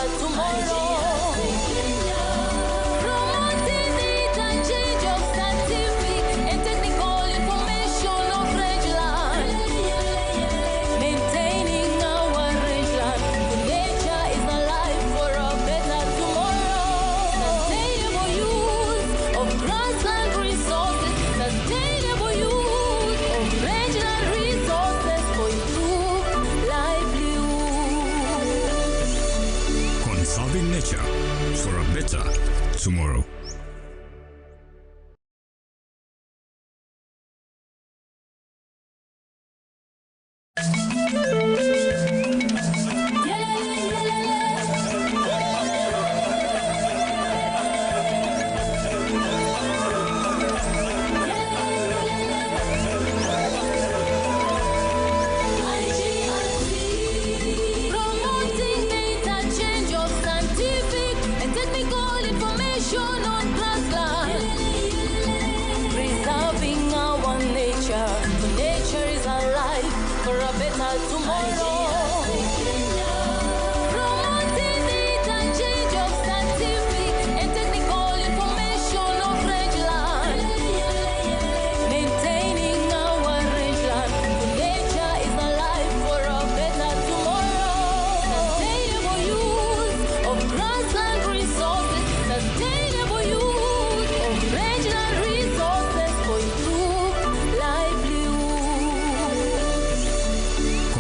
better tomorrow. Promoting the interchange of scientific and technical information of rangeland. Maintaining our rangeland. Nature is alive for a better tomorrow. Sustainable use of grassland resources. Sustainable use of rangeland resources for improved livelihood. Conserving nature for a better tomorrow. Promoting the interchange of scientific and technical information on grassland. Preserving our nature, for nature is alive for a better tomorrow. Promoting the interchange of scientific and technical information of rangeland. Maintaining our rangeland, for nature is alive for a better tomorrow. Sustainable use of grassland resources. Sustainable use of rangeland resources for improved livelihood.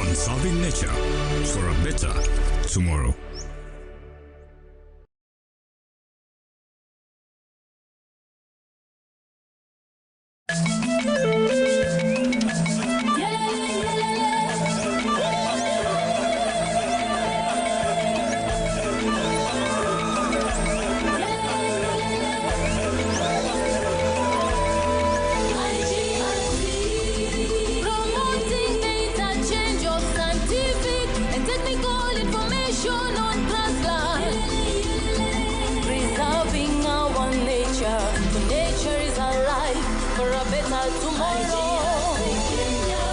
Conserving nature for a better tomorrow. Promoting the interchange of scientific and technical information on grassland. Preserving our nature, for nature is alive for a better tomorrow.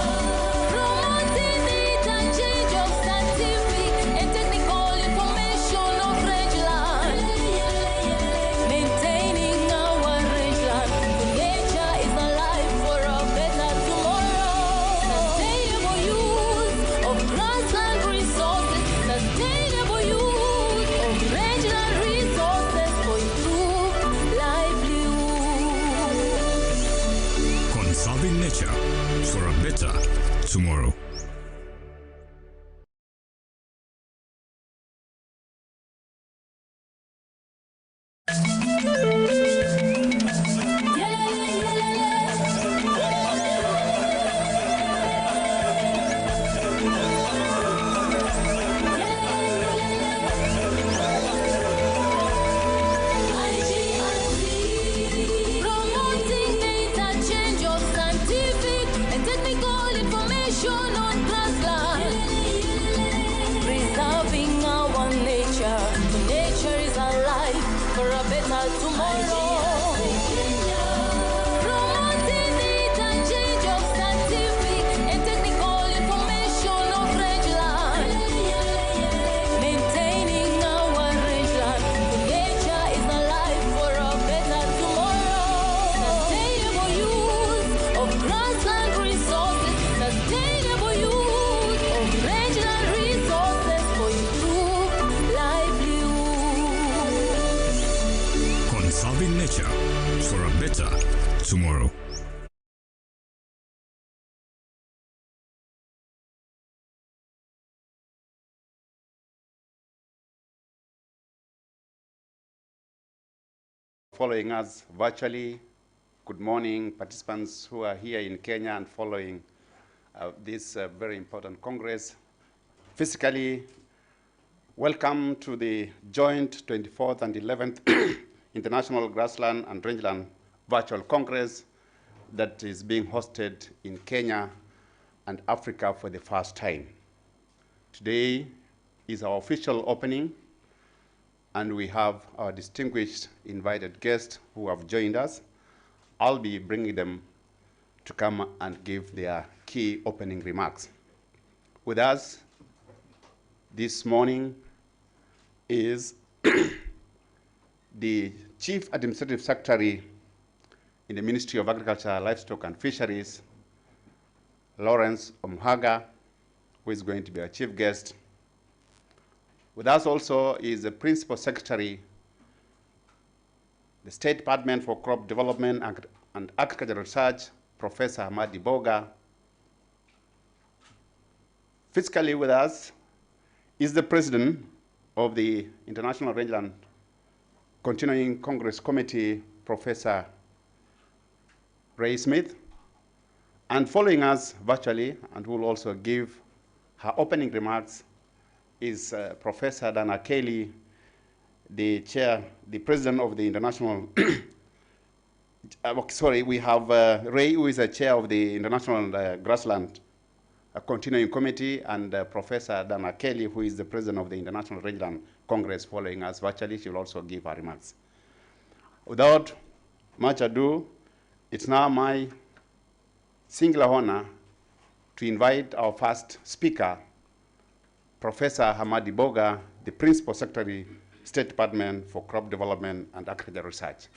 Promoting the interchange of scientific and technical information of rangeland. Maintaining our rangeland, for nature is alive for a better tomorrow. Sustainable use of grassland resources. Sustainable use of rangeland resources for improved livelihood. Conserving nature for a better tomorrow. Promoting the interchange of scientific and technical information on grassland. Preserving our nature, for nature is alive for a better tomorrow. Promoting the interchange of scientific and technical information of rangeland. Maintaining our rangeland, for nature is alive for a better tomorrow. Sustainable use of grassland resources. Sustainable use of rangeland resources for improved livelihood. Conserving nature for a better tomorrow. Following us virtually, good morning, participants who are here in Kenya and following this very important Congress. Physically, welcome to the joint 24th and 11th International Grassland and Rangeland Virtual Congress that is being hosted in Kenya and Africa for the first time. Today is our official opening, and we have our distinguished invited guests who have joined us. I'll be bringing them to come and give their key opening remarks. With us this morning is the Chief Administrative Secretary in the Ministry of Agriculture, Livestock and Fisheries, Lawrence Omhaga, who is going to be our chief guest. With us also is the Principal Secretary, the State Department for Crop Development and Agricultural Research, Professor Hamadi Boga. Physically with us is the President of the International Rangeland Continuing Congress Committee, Professor Ray Smith. And following us virtually, and who will also give her opening remarks, is Professor Dana Kelly, the President of the International, we have Ray, who is the Chair of the International Grassland Continuing Committee, and Professor Dana Kelly, who is the President of the International Rangeland Congress, following us virtually. She will also give her remarks. Without much ado, it's now my singular honor to invite our first speaker, Professor Hamadi Boga, the Principal Secretary, State Department for Crop Development and Agricultural Research.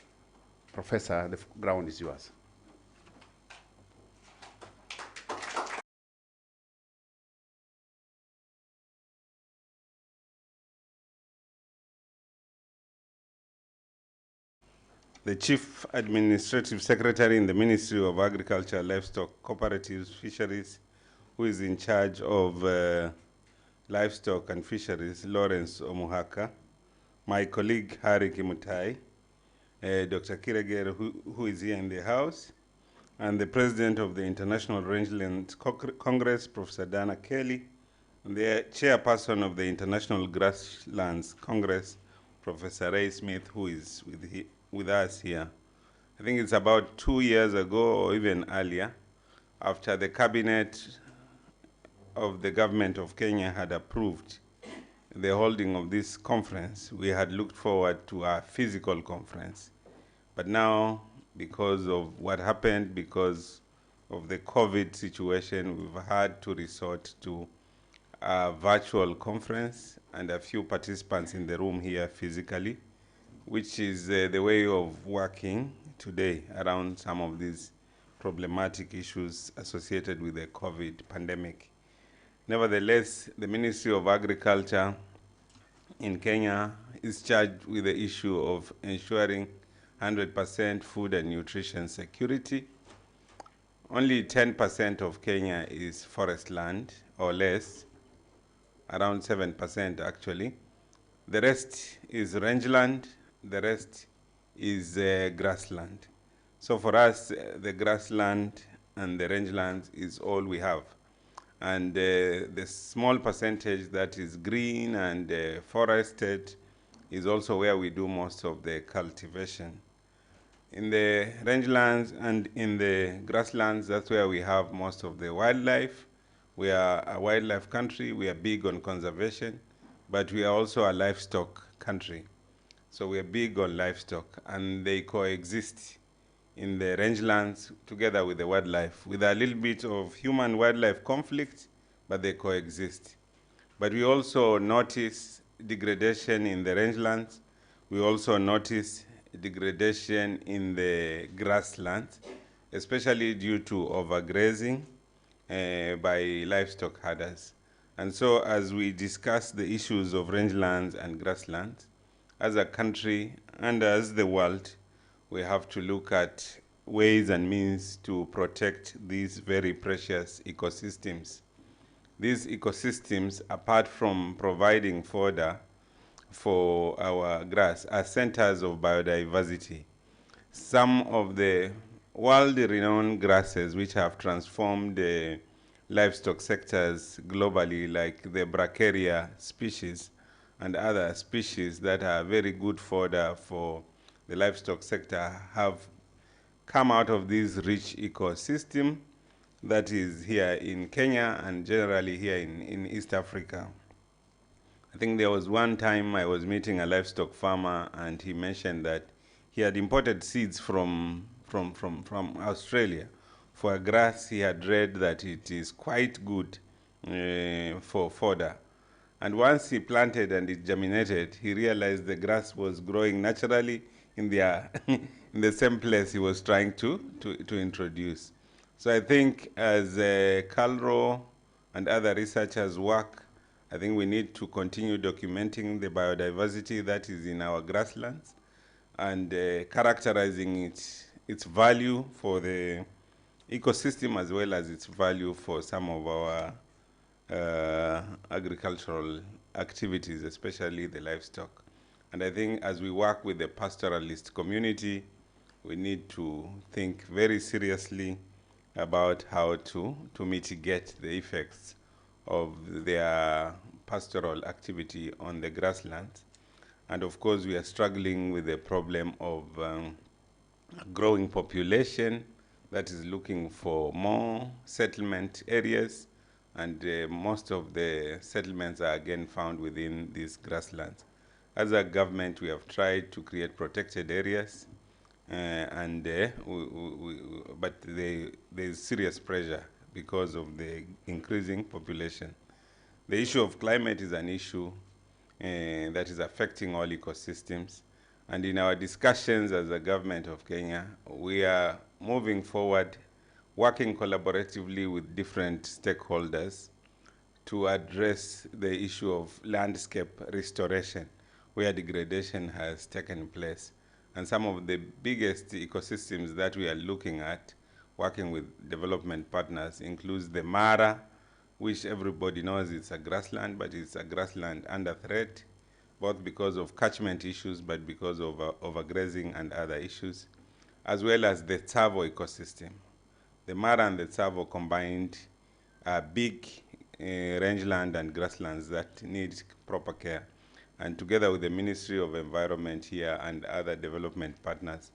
Professor, the ground is yours. The Chief Administrative Secretary in the Ministry of Agriculture, Livestock, Cooperatives, Fisheries, who is in charge of Livestock and Fisheries, Lawrence Omuhaka, my colleague Harry Kimutai, Dr. Kireger, who is here in the house, and the President of the International Rangelands Congress, Professor Dana Kelly, and the Chairperson of the International Grasslands Congress, Professor Ray Smith, who is with us here. I think it's about 2 years ago or even earlier, after the cabinet of the government of Kenya had approved the holding of this conference, we had looked forward to a physical conference. But now, because of what happened, because of the COVID situation, we've had to resort to a virtual conference and a few participants in the room here physically, which is the way of working today around some of these problematic issues associated with the COVID pandemic. Nevertheless, the Ministry of Agriculture in Kenya is charged with the issue of ensuring 100% food and nutrition security. Only 10% of Kenya is forest land or less, around 7% actually. The rest is rangeland, the rest is grassland. So for us, the grassland and the rangelands is all we have. And the small percentage that is green and forested is also where we do most of the cultivation. In the rangelands and in the grasslands, that's where we have most of the wildlife. We are a wildlife country, we are big on conservation, but we are also a livestock country. So we are big on livestock, and they coexist in the rangelands together with the wildlife, with a little bit of human-wildlife conflict, but they coexist. But we also notice degradation in the rangelands. We also notice degradation in the grasslands, especially due to overgrazing by livestock herders. And so as we discuss the issues of rangelands and grasslands, as a country and as the world, we have to look at ways and means to protect these very precious ecosystems. These ecosystems, apart from providing fodder for our grass, are centers of biodiversity. Some of the world-renowned grasses which have transformed the livestock sectors globally, like the Bracharia species and other species that are very good fodder for the livestock sector, have come out of this rich ecosystem that is here in Kenya and generally here in East Africa. I think there was one time I was meeting a livestock farmer, and he mentioned that he had imported seeds from Australia for a grass he had read that it is quite good for fodder. And once he planted and it germinated, he realized the grass was growing naturally in the, in the same place he was trying to introduce. So I think as Calro and other researchers work, I think we need to continue documenting the biodiversity that is in our grasslands and characterizing its value for the ecosystem as well as its value for some of our agricultural activities, especially the livestock. And I think as we work with the pastoralist community, we need to think very seriously about how to mitigate the effects of their pastoral activity on the grasslands. And of course, we are struggling with the problem of growing population that is looking for more settlement areas, and most of the settlements are again found within these grasslands. As a government, we have tried to create protected areas, but there is serious pressure because of the increasing population. The issue of climate is an issue that is affecting all ecosystems. And in our discussions as a government of Kenya, we are moving forward, working collaboratively with different stakeholders to address the issue of landscape restoration, where degradation has taken place. And some of the biggest ecosystems that we are looking at, working with development partners, includes the Mara, which everybody knows it's a grassland, but it's a grassland under threat, both because of catchment issues, but because of overgrazing and other issues, as well as the Tsavo ecosystem. The Mara and the Tsavo combined are big rangeland and grasslands that need proper care. And together with the Ministry of Environment here and other development partners,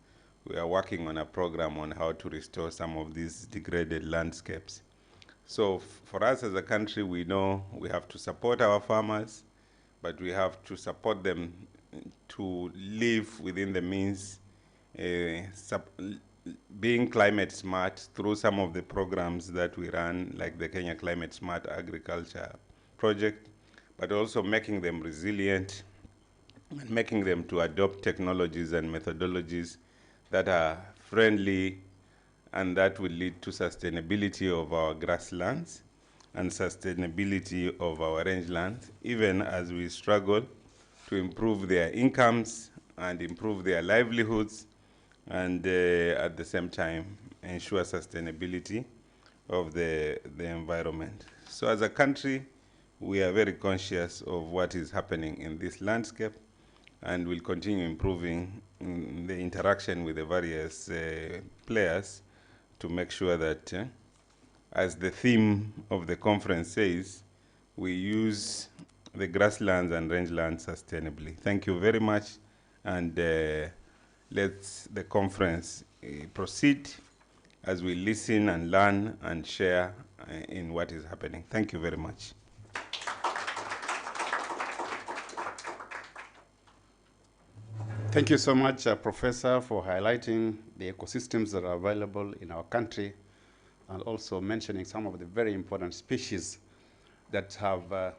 we are working on a program on how to restore some of these degraded landscapes. So for us as a country, we know we have to support our farmers, but we have to support them to live within the means, being climate smart through some of the programs that we run, like the Kenya Climate Smart Agriculture Project, but also making them resilient and making them to adopt technologies and methodologies that are friendly and that will lead to sustainability of our grasslands and sustainability of our rangelands, even as we struggle to improve their incomes and improve their livelihoods, and at the same time ensure sustainability of the environment. So as a country, we are very conscious of what is happening in this landscape, and will continue improving the interaction with the various players to make sure that, as the theme of the conference says, we use the grasslands and rangelands sustainably. Thank you very much, and let the conference proceed as we listen and learn and share in what is happening. Thank you very much. Thank you so much, Professor, for highlighting the ecosystems that are available in our country, and also mentioning some of the very important species that have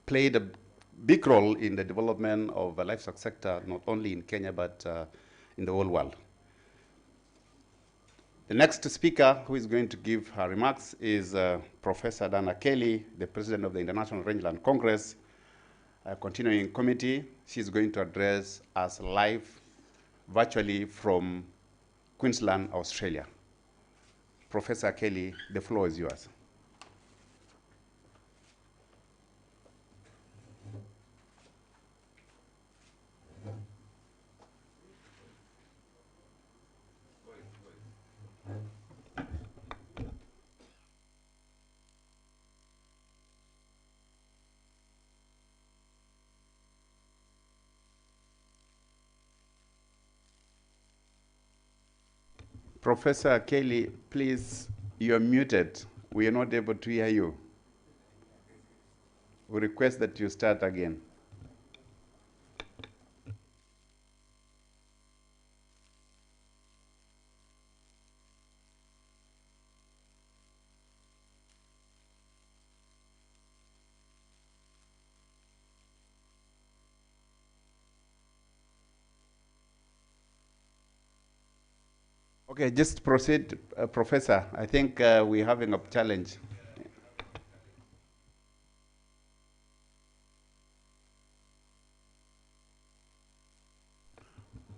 played a big role in the development of the livestock sector, not only in Kenya, but in the whole world. The next speaker who is going to give her remarks is Professor Dana Kelly, the President of the International Rangeland Congress, continuing committee. She's going to address us live, virtually from Queensland, Australia. Professor Kelly, the floor is yours. Professor Kelly, please, you're muted. We are not able to hear you. We request that you start again. Okay, just proceed, Professor. I think we're having a challenge.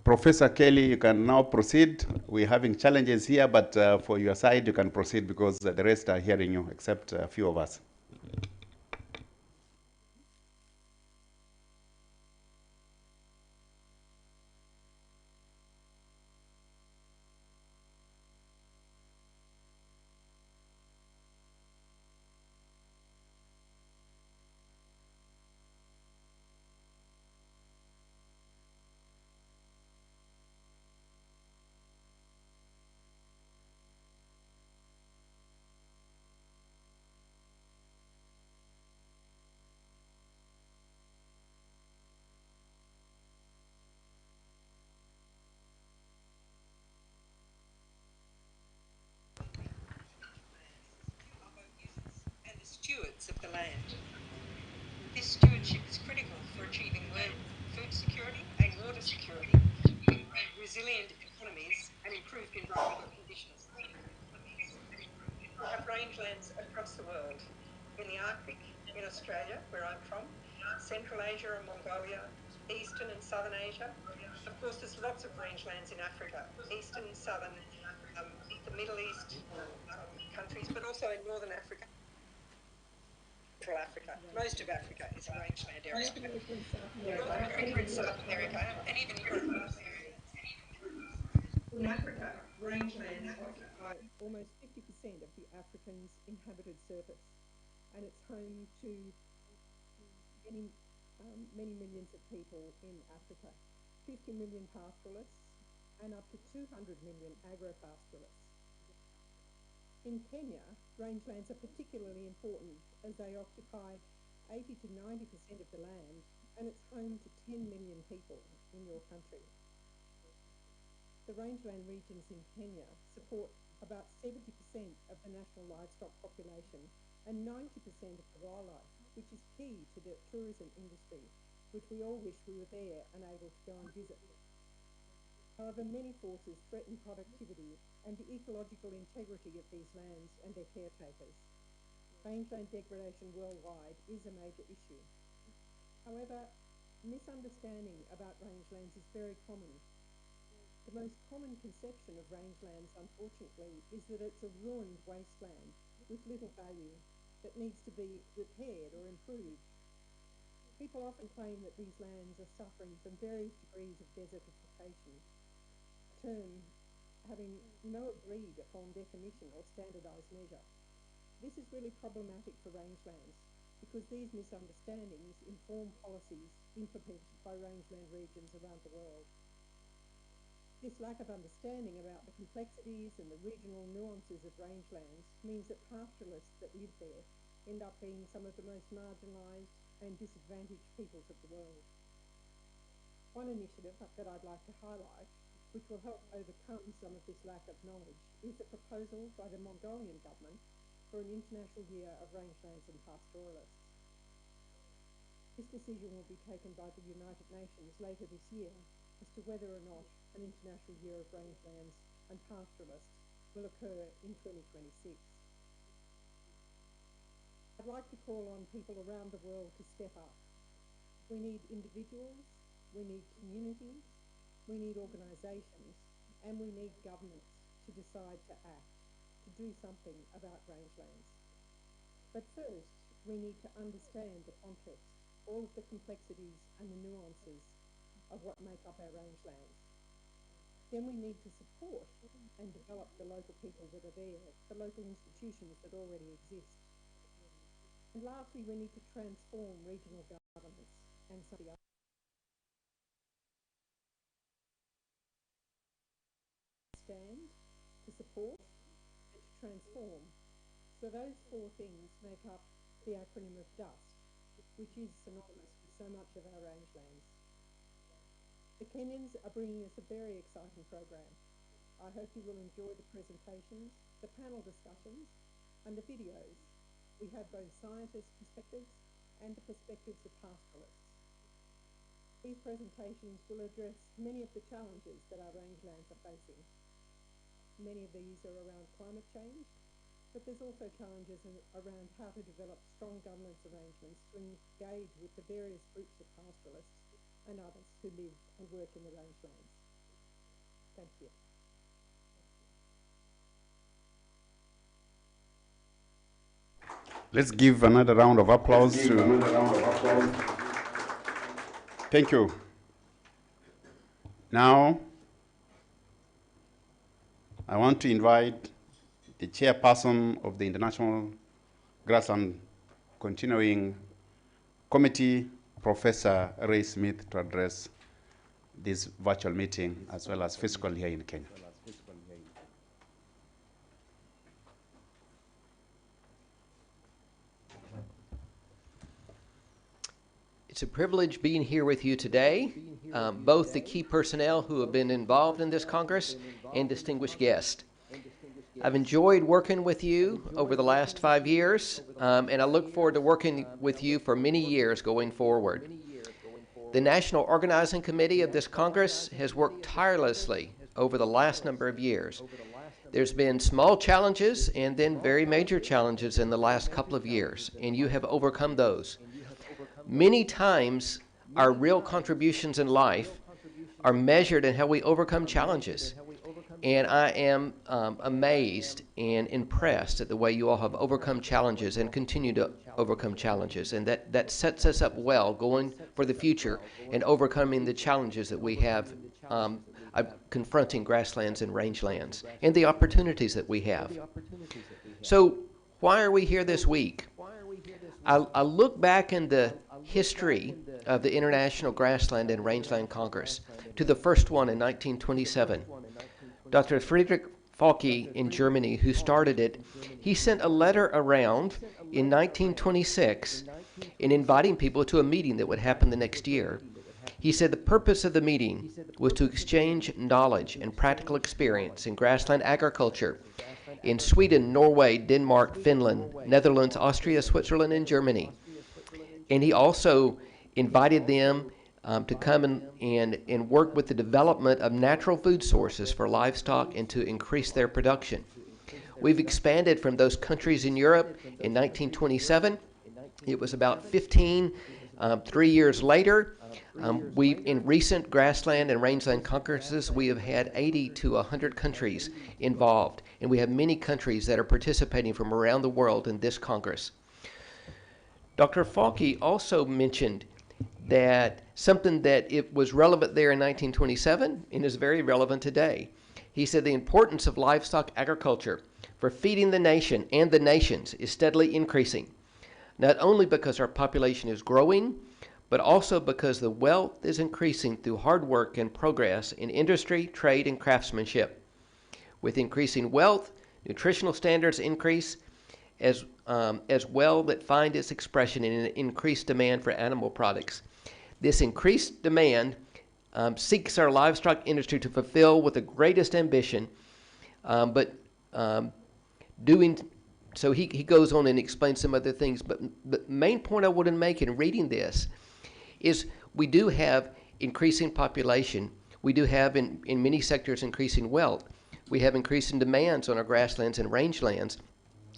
Professor Kelly, you can now proceed. We're having challenges here, but for your side, you can proceed because the rest are hearing you, except a few of us. And the stewards of the land. This stewardship is critical for achieving food security and water security, resilient economies and improved environmental conditions. We have rangelands across the world, in the Arctic, in Australia, where I'm from, Central Asia and Mongolia, Eastern and Southern Asia. Of course, there's lots of rangelands in Africa, Eastern and Southern, the Middle East countries, but also in Northern Africa. Central Africa. Most of Africa is a rangeland area. North America and South America, and even Europe. In Africa, rangelands occupy almost 50% of the African's inhabited surface, and it's home to many millions of people in Africa. 50 million pastoralists and up to 200 million agropastoralists. In Kenya, rangelands are particularly important as they occupy 80 to 90% of the land, and it's home to 10 million people in your country. The rangeland regions in Kenya support about 70% of the national livestock population and 90% of the wildlife, which is key to the tourism industry, which we all wish we were there and able to go and visit. However, many forces threaten productivity and the ecological integrity of these lands and their caretakers. Rangeland degradation worldwide is a major issue. However, misunderstanding about rangelands is very common. The most common conception of rangelands, unfortunately, is that it's a ruined wasteland with little value that needs to be repaired or improved. People often claim that these lands are suffering from various degrees of desertification, a term having no agreed upon definition or standardised measure. This is really problematic for rangelands because these misunderstandings inform policies implemented by rangeland regions around the world. This lack of understanding about the complexities and the regional nuances of rangelands means that pastoralists that live there end up being some of the most marginalised and disadvantaged peoples of the world. One initiative that I'd like to highlight, which will help overcome some of this lack of knowledge, is a proposal by the Mongolian government for an International Year of Rangelands and Pastoralists. This decision will be taken by the United Nations later this year as to whether or not an International Year of Rangelands and Pastoralists will occur in 2026. I'd like to call on people around the world to step up. We need individuals, we need communities, we need organisations, and we need governments to decide to act, to do something about rangelands. But first, we need to understand the context, all of the complexities and the nuances of what make up our rangelands. Then we need to support and develop the local people that are there, the local institutions that already exist. And lastly, we need to transform regional governments and some of the other. Stand, to support, and to transform. So those four things make up the acronym of DUST, which is synonymous with so much of our rangelands. The Kenyans are bringing us a very exciting program. I hope you will enjoy the presentations, the panel discussions, and the videos. We have both scientist perspectives and the perspectives of pastoralists. These presentations will address many of the challenges that our rangelands are facing. Many of these are around climate change, but there's also challenges around how to develop strong governance arrangements to engage with the various groups of pastoralists and others who live and work in the rangelands. Thank you. Let's give another round of applause Thank you. Now, I want to invite the chairperson of the International Grassland Continuing Committee, Professor Ray Smith, to address this virtual meeting as well as physical here in Kenya. It's a privilege being here with you today, both the key personnel who have been involved in this Congress and distinguished guests. I've enjoyed working with you over the last 5 years, and I look forward to working with you for many years going forward. The National Organizing Committee of this Congress has worked tirelessly over the last number of years. There's been small challenges and then very major challenges in the last couple of years, and you have overcome those. Many times, our real contributions in life are measured in how we overcome challenges. And I am amazed and impressed at the way you all have overcome challenges and continue to overcome challenges. And that sets us up well going for the future and overcoming the challenges that we have confronting grasslands and rangelands and the opportunities that we have. So why are we here this week? I look back in the history of the International Grassland and Rangeland Congress to the first one in 1927. Dr. Friedrich Falke in Germany, who started it, he sent a letter around in 1926 in inviting people to a meeting that would happen the next year. He said the purpose of the meeting was to exchange knowledge and practical experience in grassland agriculture in Sweden, Norway, Denmark, Finland, Netherlands, Austria, Switzerland, and Germany. And he also invited them to come and work with the development of natural food sources for livestock and to increase their production. We've expanded from those countries in Europe in 1927. It was about 15, 3 years later. In recent grassland and rangeland congresses, we have had 80 to 100 countries involved, and we have many countries that are participating from around the world in this Congress. Dr. Falke also mentioned that something that it was relevant there in 1927 and is very relevant today. He said the importance of livestock agriculture for feeding the nation and the nations is steadily increasing, not only because our population is growing, but also because the wealth is increasing through hard work and progress in industry, trade, and craftsmanship. With increasing wealth, nutritional standards increase as well that find its expression in an increased demand for animal products. This increased demand seeks our livestock industry to fulfill with the greatest ambition, but doing so he goes on and explains some other things. But the main point I want to make in reading this is we do have increasing population. We do have in many sectors increasing wealth. We have increasing demands on our grasslands and rangelands.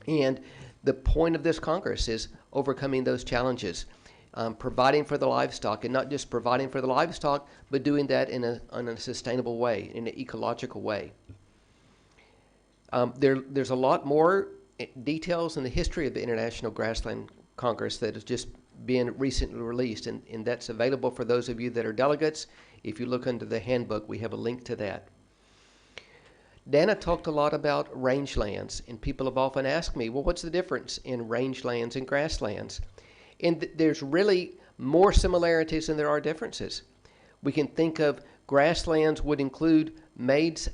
And the point of this Congress is overcoming those challenges, providing for the livestock, and not just providing for the livestock, but doing that in a sustainable way, in an ecological way. There's a lot more details in the history of the International Grassland Congress that has just been recently released, and that's available for those of you that are delegates. If you look under the handbook, we have a link to that. Dana talked a lot about rangelands, and people have often asked me, well, what's the difference in rangelands and grasslands? And there's really more similarities than there are differences. We can think of grasslands would include maize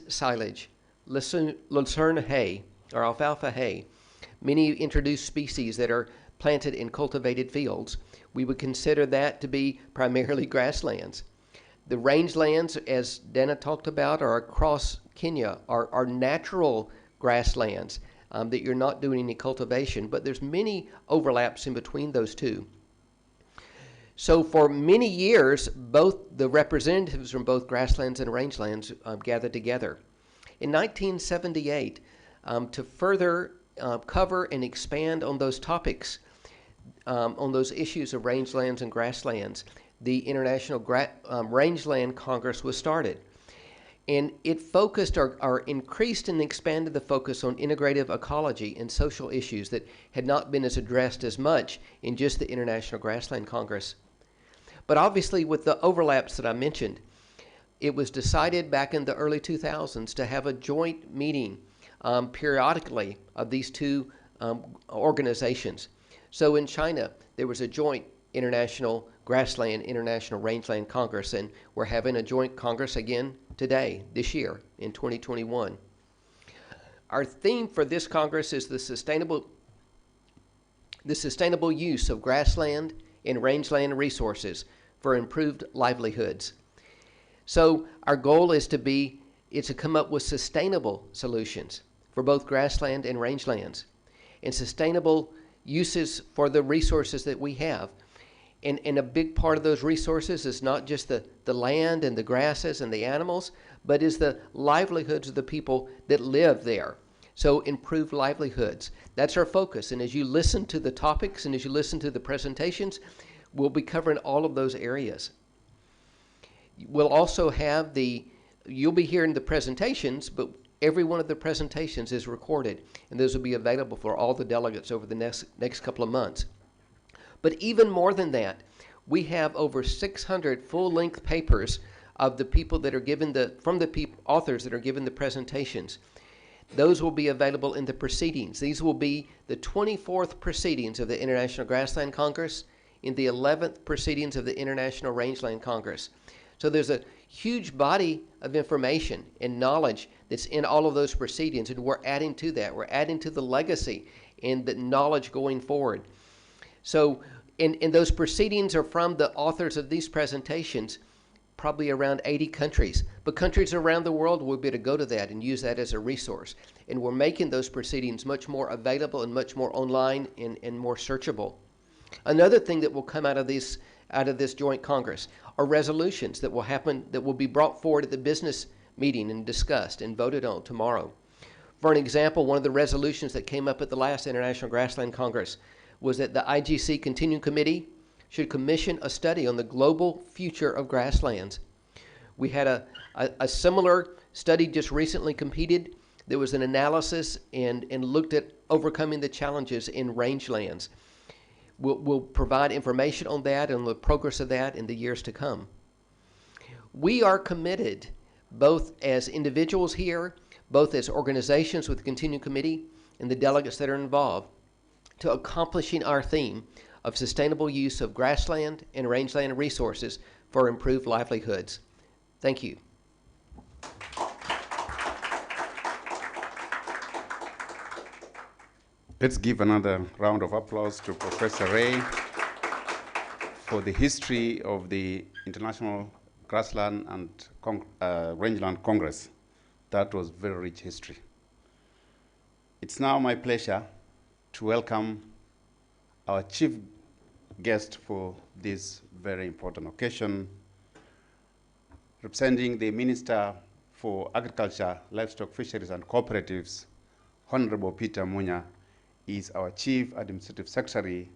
silage, lucerne hay, or alfalfa hay, many introduced species that are planted in cultivated fields. We would consider that to be primarily grasslands. The rangelands, as Dana talked about, are across Kenya, are natural grasslands that you're not doing any cultivation, but there's many overlaps in between those two. So for many years, both the representatives from both grasslands and rangelands gathered together. in 1978 to further cover and expand on those topics, on those issues of rangelands and grasslands. The International Rangeland Congress was started. And it focused or increased and expanded the focus on integrative ecology and social issues that had not been as addressed as much in just the International Grassland Congress. But obviously, with the overlaps that I mentioned, it was decided back in the early 2000s to have a joint meeting periodically of these two organizations. So in China, there was a joint International Grassland, International Rangeland Congress, and we're having a joint Congress again today, this year, in 2021. Our theme for this Congress is the sustainable use of grassland and rangeland resources for improved livelihoods. So our goal is to come up with sustainable solutions for both grassland and rangelands, and sustainable uses for the resources that we have. And a big part of those resources is not just the land and the grasses and the animals, but is the livelihoods of the people that live there. So improved livelihoods. That's our focus. And as you listen to the topics and as you listen to the presentations, we'll be covering all of those areas. We'll also have you'll be hearing the presentations, but every one of the presentations is recorded, and those will be available for all the delegates over the next couple of months. But even more than that, we have over 600 full-length papers of the people that are given authors that are given the presentations. Those will be available in the proceedings. These will be the 24th proceedings of the International Grassland Congress and the 11th proceedings of the International Rangeland Congress. So there's a huge body of information and knowledge that's in all of those proceedings, and we're adding to that. We're adding to the legacy and the knowledge going forward. So, and those proceedings are from the authors of these presentations, probably around 80 countries. But countries around the world will be able to go to that and use that as a resource. And we're making those proceedings much more available and much more online and more searchable. Another thing that will come out of this joint Congress are resolutions that will be brought forward at the business meeting and discussed and voted on tomorrow. For an example, one of the resolutions that came up at the last International Grassland Congress was that the IGC Continuing Committee should commission a study on the global future of grasslands. We had a similar study just recently completed. There was an analysis and looked at overcoming the challenges in rangelands. We'll provide information on that and the progress of that in the years to come. We are committed, both as individuals here, both as organizations with the Continuing Committee and the delegates that are involved, to accomplishing our theme of sustainable use of grassland and rangeland resources for improved livelihoods. Thank you. Let's give another round of applause to Professor Ray for the history of the International Grassland and Rangeland Congress. That was very rich history. It's now my pleasure to welcome our chief guest for this very important occasion, representing the Minister for Agriculture, Livestock, Fisheries and Cooperatives, Honorable Peter Munya, is our Chief Administrative Secretary,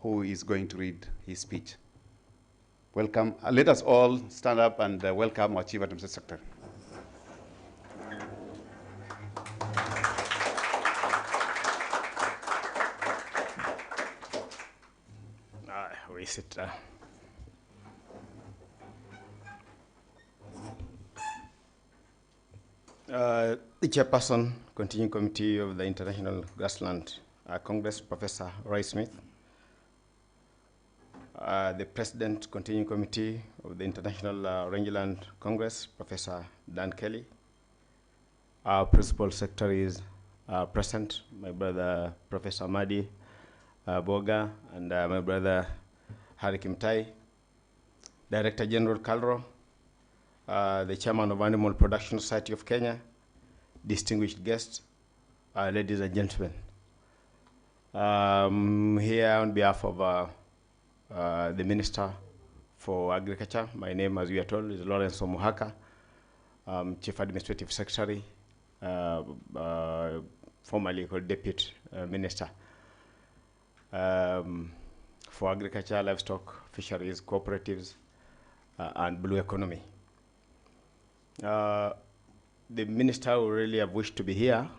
who is going to read his speech. Welcome. Let us all stand up and welcome our Chief Administrative Secretary. We sit down. The Chairperson, Continuing Committee of the International Grassland Congress, Professor Roy Smith. The President, Continuing Committee of the International Rangeland Congress, Professor Dan Kelly. Our Principal Secretaries are present, my brother, Professor Madi Boga, and my brother, Harry Kimtai, Director General Kalro, the Chairman of Animal Production Society of Kenya, distinguished guests, ladies and gentlemen. Here on behalf of the Minister for Agriculture, my name, as we are told, is Lawrence Omuhaka, Chief Administrative Secretary formerly called Deputy Minister for Agriculture, Livestock, Fisheries, Cooperatives, and Blue Economy. The minister would really have wished to be here,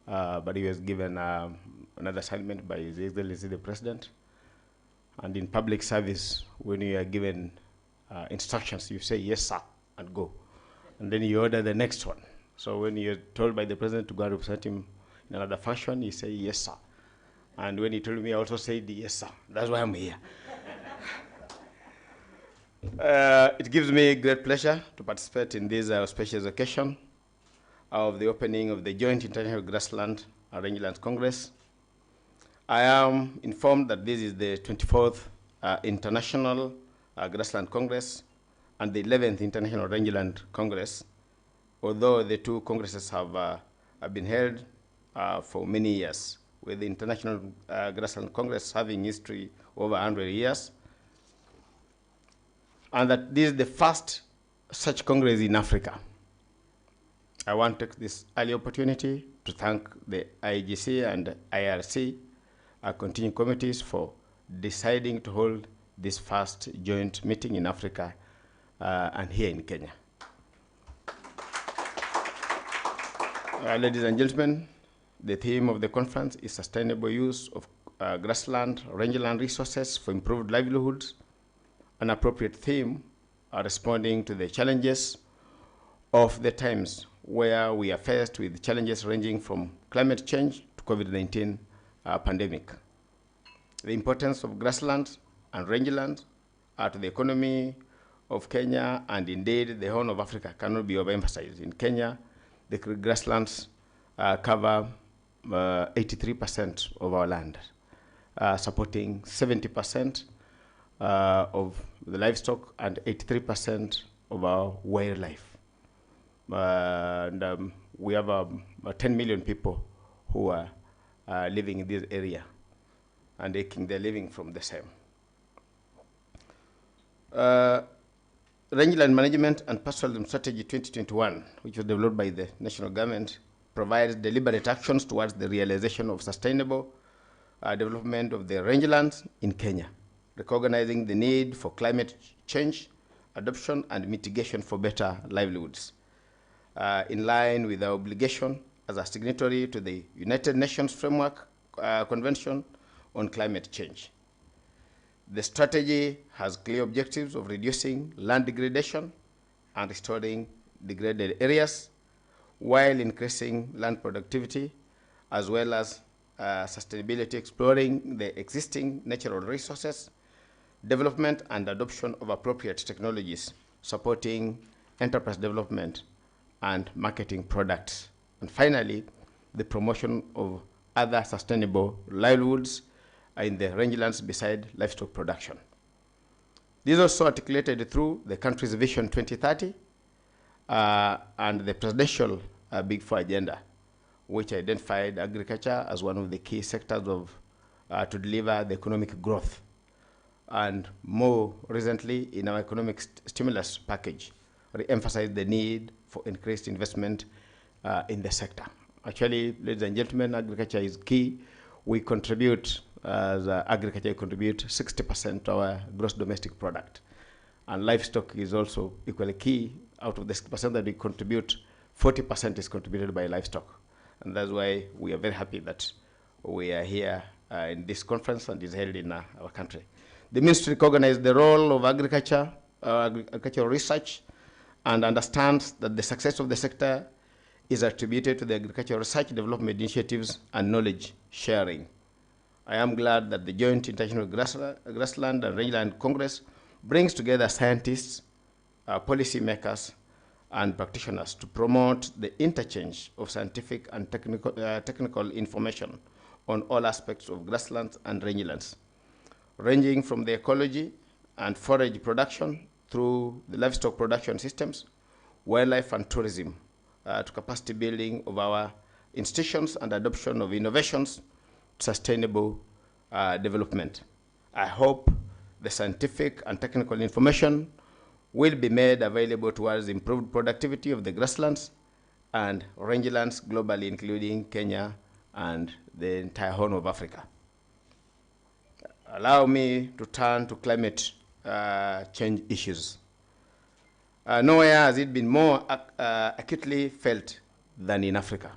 but he was given another assignment by His Excellency the President. And in public service, when you are given instructions, you say yes, sir, and go. And then you order the next one. So when you're told by the President to go and represent him in another function, you say yes, sir. And when he told me, I also said yes, sir. That's why I'm here. It gives me great pleasure to participate in this special occasion of the opening of the Joint International Grassland and Rangelands Congress. I am informed that this is the 24th International Grassland Congress and the 11th International Rangeland Congress, although the two congresses have been held for many years, with the International Grassland Congress having history over 100 years, and that this is the first such congress in Africa. I want to take this early opportunity to thank the IGC and IRC, our continuing committees, for deciding to hold this first joint meeting in Africa and here in Kenya. Ladies and gentlemen, the theme of the conference is sustainable use of grassland, rangeland resources for improved livelihoods, an appropriate theme responding to the challenges of the times where we are faced with challenges ranging from climate change to COVID-19 pandemic. The importance of grasslands and rangelands to the economy of Kenya and indeed the Horn of Africa cannot be overemphasized. In Kenya, the grasslands cover 83% of our land, supporting 70% of the livestock and 83% of our wildlife. We have 10 million people who are living in this area and making their living from the same. Rangeland Management and Pastoralism Strategy 2021, which was developed by the national government, provides deliberate actions towards the realization of sustainable development of the rangelands in Kenya, recognizing the need for climate change, adoption, and mitigation for better livelihoods, in line with our obligation as a signatory to the United Nations Framework Convention on Climate Change. The strategy has clear objectives of reducing land degradation and restoring degraded areas, while increasing land productivity, as well as sustainability, exploring the existing natural resources, development and adoption of appropriate technologies, supporting enterprise development and marketing products. And finally, the promotion of other sustainable livelihoods in the rangelands beside livestock production. This is also articulated through the country's Vision 2030 and the presidential Big Four agenda, which identified agriculture as one of the key sectors of to deliver the economic growth. And more recently, in our economic stimulus package, re-emphasized the need for increased investment in the sector. Actually, ladies and gentlemen, agriculture is key. We contribute, as agriculture contribute 60% to our gross domestic product. And livestock is also equally key. Out of the 60% that we contribute, 40% is contributed by livestock. And that's why we are very happy that we are here in this conference and is held in our country. The ministry recognizes the role of agriculture, agricultural research, and understands that the success of the sector is attributed to the agricultural research development initiatives and knowledge sharing. I am glad that the Joint International Grassland and Rangeland Congress brings together scientists, policymakers, and practitioners to promote the interchange of scientific and technical information on all aspects of grasslands and rangelands, ranging from the ecology and forage production through the livestock production systems, wildlife and tourism, to capacity building of our institutions and adoption of innovations, sustainable development. I hope the scientific and technical information will be made available towards improved productivity of the grasslands and rangelands globally, including Kenya and the entire Horn of Africa. Allow me to turn to climate change issues. Nowhere has it been more acutely felt than in Africa.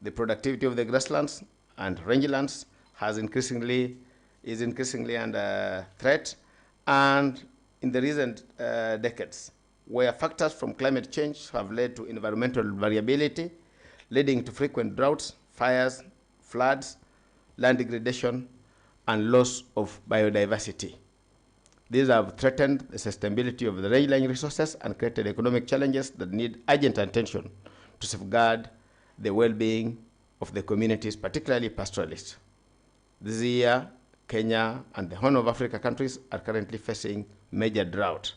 The productivity of the grasslands and rangelands is increasingly under threat, and in the recent decades, where factors from climate change have led to environmental variability, leading to frequent droughts, fires, floods, land degradation, and loss of biodiversity. These have threatened the sustainability of the rangeland resources and created economic challenges that need urgent attention to safeguard the well-being of the communities, particularly pastoralists. This year, Kenya and the Horn of Africa countries are currently facing major drought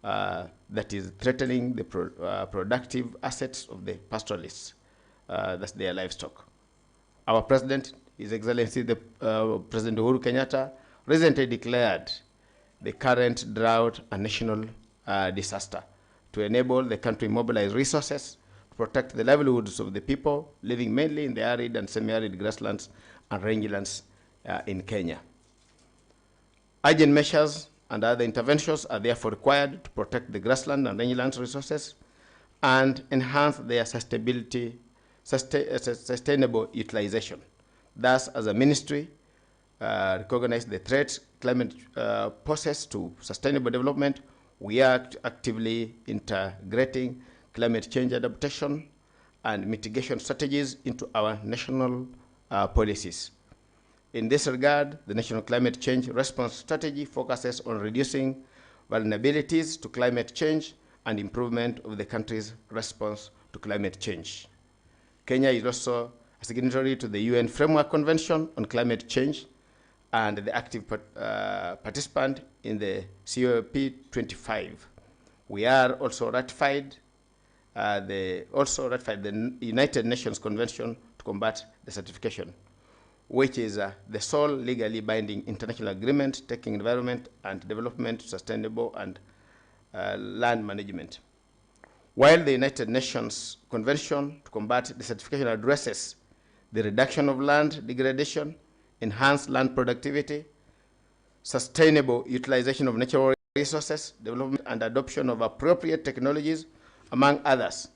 that is threatening the productive assets of the pastoralists, that's their livestock. Our president, His Excellency President Uhuru Kenyatta, recently declared the current drought a national disaster to enable the country mobilize resources to protect the livelihoods of the people living mainly in the arid and semi-arid grasslands and rangelands in Kenya. Urgent measures and other interventions are therefore required to protect the grassland and rangelands resources and enhance their sustainable utilization. Thus, as a ministry, recognize the threat climate poses to sustainable development, we are actively integrating climate change adaptation and mitigation strategies into our national policies. In this regard, the National Climate Change Response Strategy focuses on reducing vulnerabilities to climate change and improvement of the country's response to climate change. Kenya is also a signatory to the UN Framework Convention on Climate Change and the active participant in the COP25. We are also ratified the United Nations Convention to Combat Desertification, which is the sole legally binding international agreement taking environment and development to sustainable and land management. While the United Nations Convention to Combat Desertification addresses the reduction of land degradation, enhanced land productivity, sustainable utilization of natural resources, development and adoption of appropriate technologies, among others,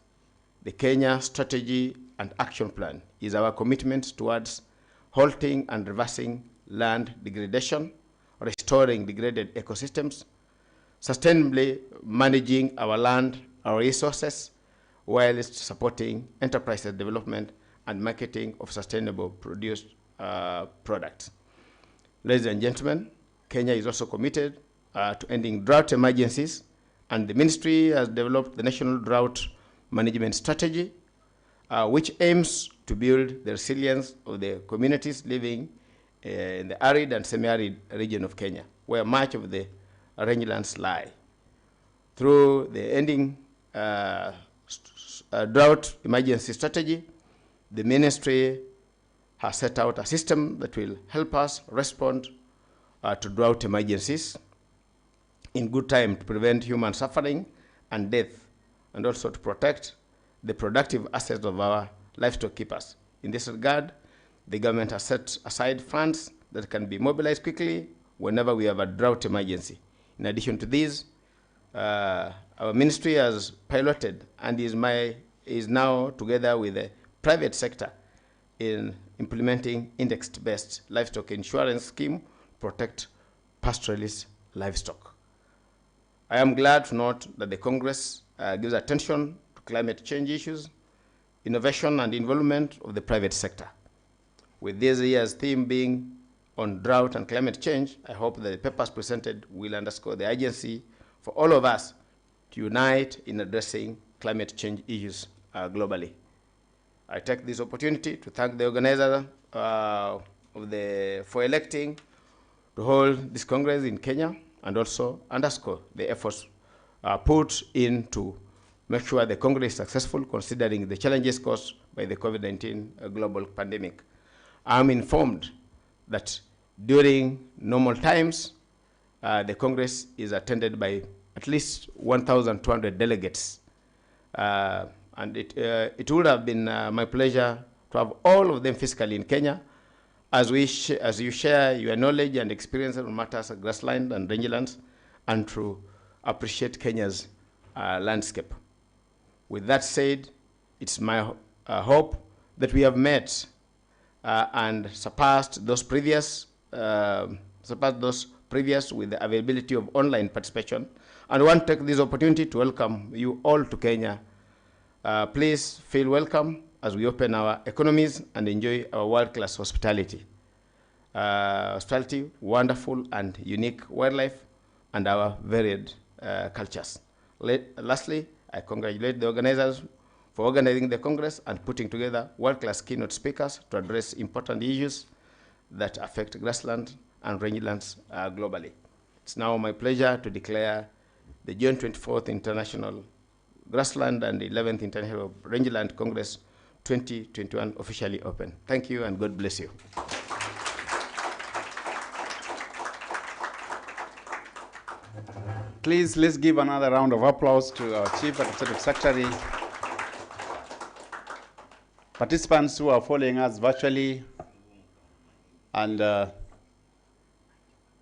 the Kenya Strategy and Action Plan is our commitment towards halting and reversing land degradation, restoring degraded ecosystems, sustainably managing our land, our resources, while supporting enterprises development and marketing of sustainable produced products. Ladies and gentlemen, Kenya is also committed to ending drought emergencies, and the ministry has developed the National Drought Management Strategy, which aims to build the resilience of the communities living in the arid and semi-arid region of Kenya, where much of the rangelands lie. Through the ending drought emergency strategy, the ministry has set out a system that will help us respond to drought emergencies in good time to prevent human suffering and death, and also to protect the productive assets of our livestock keepers. In this regard, the government has set aside funds that can be mobilized quickly whenever we have a drought emergency. In addition to these, our ministry has piloted and is now together with the private sector in implementing index-based livestock insurance scheme to protect pastoralist livestock. I am glad to note that the Congress gives attention to climate change issues, innovation and involvement of the private sector. With this year's theme being on drought and climate change, I hope that the papers presented will underscore the urgency for all of us to unite in addressing climate change issues globally. I take this opportunity to thank the organizer for electing to hold this Congress in Kenya, and also underscore the efforts put in to make sure the Congress is successful considering the challenges caused by the COVID-19 global pandemic. I'm informed that during normal times, the Congress is attended by at least 1,200 delegates And it would have been my pleasure to have all of them physically in Kenya as you share your knowledge and experience on matters of grassland and rangelands, and to appreciate Kenya's landscape. With that said, it's my hope that we have met and surpassed those previous with the availability of online participation. And I want to take this opportunity to welcome you all to Kenya. Please feel welcome as we open our economies and enjoy our world-class hospitality. Wonderful and unique wildlife, and our varied cultures. Lastly, I congratulate the organizers for organizing the Congress and putting together world-class keynote speakers to address important issues that affect grassland and rangelands globally. It's now my pleasure to declare the June 24th International Grassland and 11th International Rangeland Congress 2021 officially open. Thank you, and God bless you. Please, let's give another round of applause to our Chief Administrative Secretary. Participants who are following us virtually, and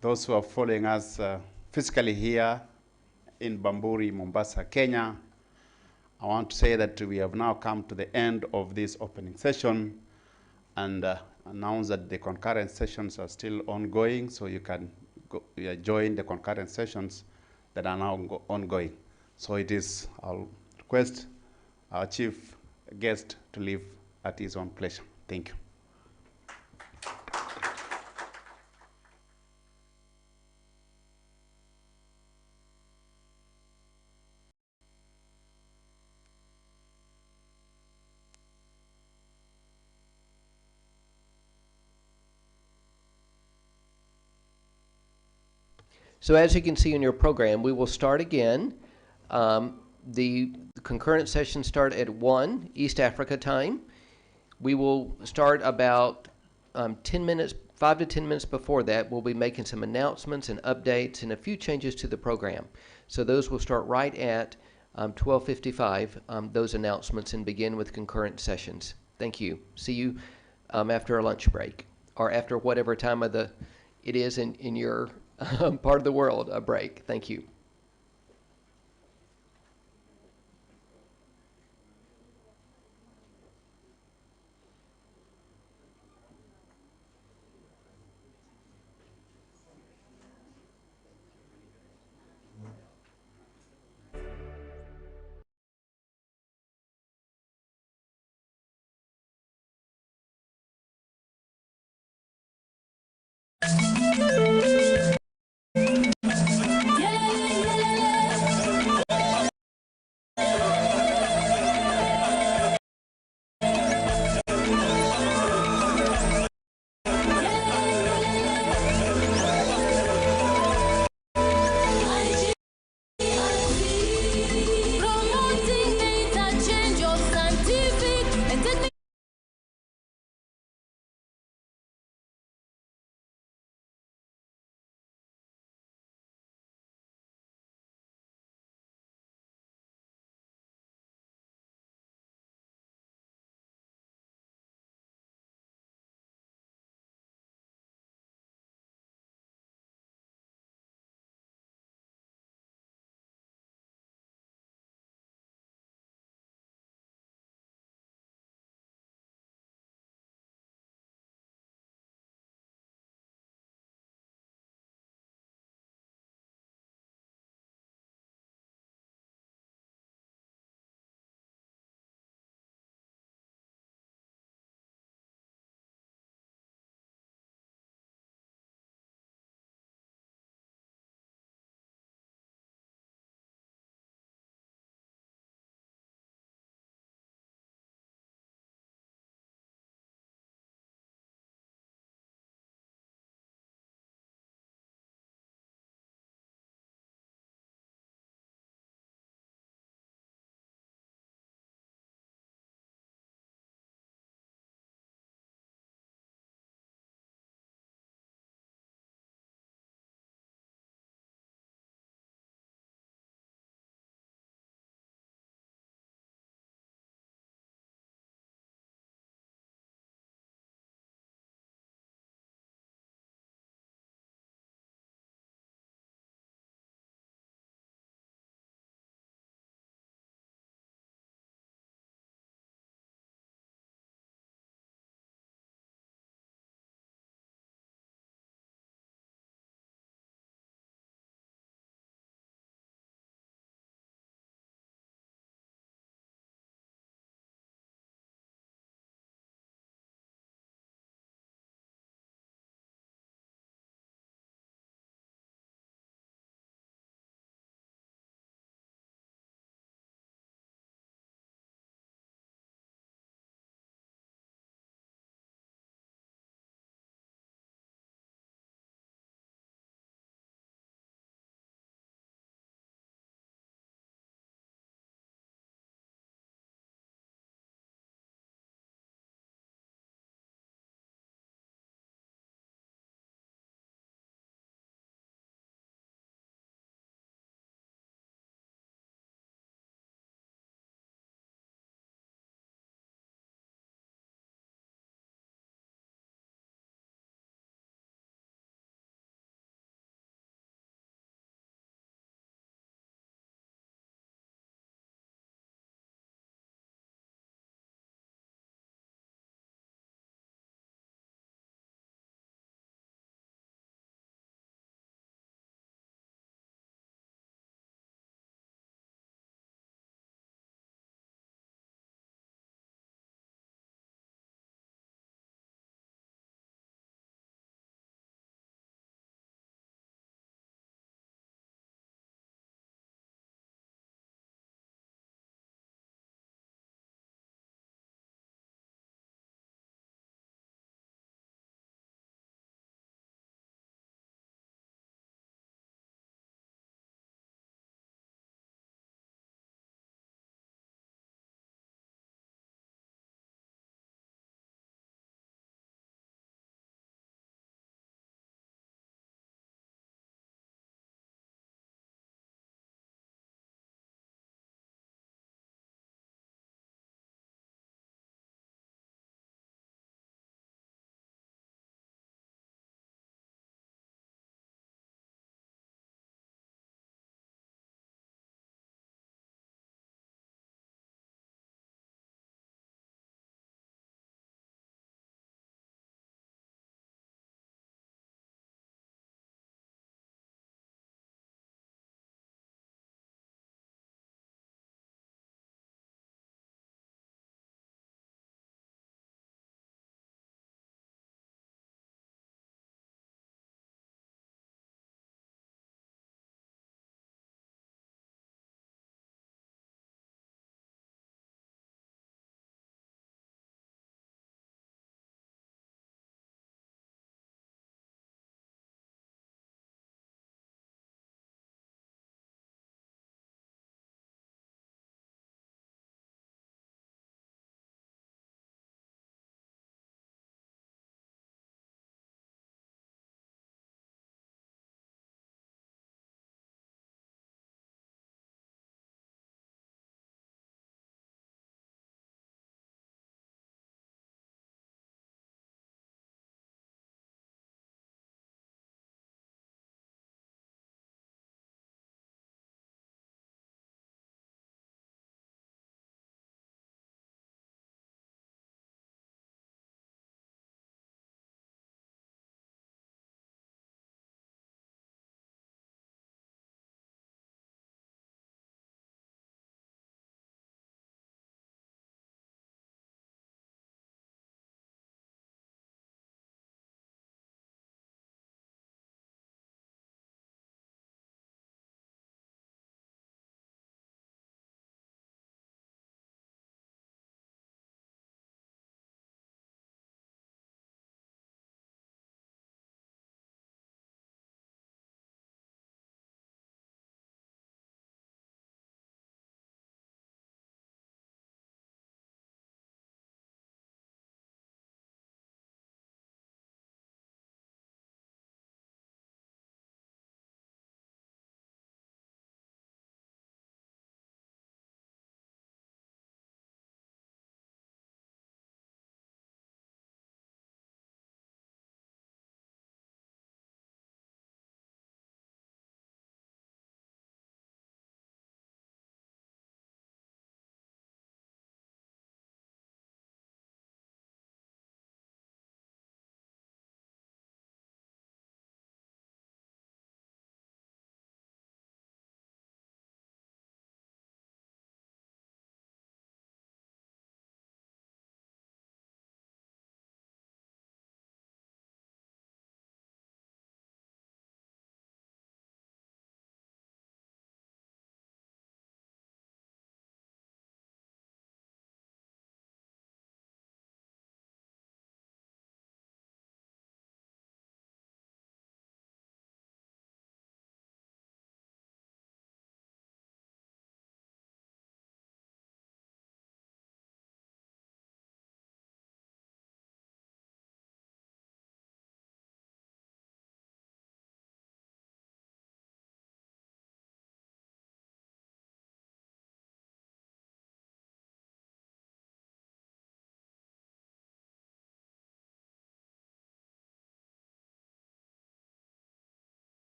those who are following us physically here in Bamburi, Mombasa, Kenya. I want to say that we have now come to the end of this opening session, and announce that the concurrent sessions are still ongoing, so you can join the concurrent sessions that are now ongoing. So it is, I'll request our chief guest to leave at his own pleasure. Thank you. So as you can see in your program, we will start again. The concurrent sessions start at 1 East Africa time. We will start about 5 to 10 minutes before that. We'll be making some announcements and updates and a few changes to the program. So those will start right at 12:55, those announcements, and begin with concurrent sessions. Thank you. See you after our lunch break, or after whatever time of it is in your part of the world, a break. Thank you.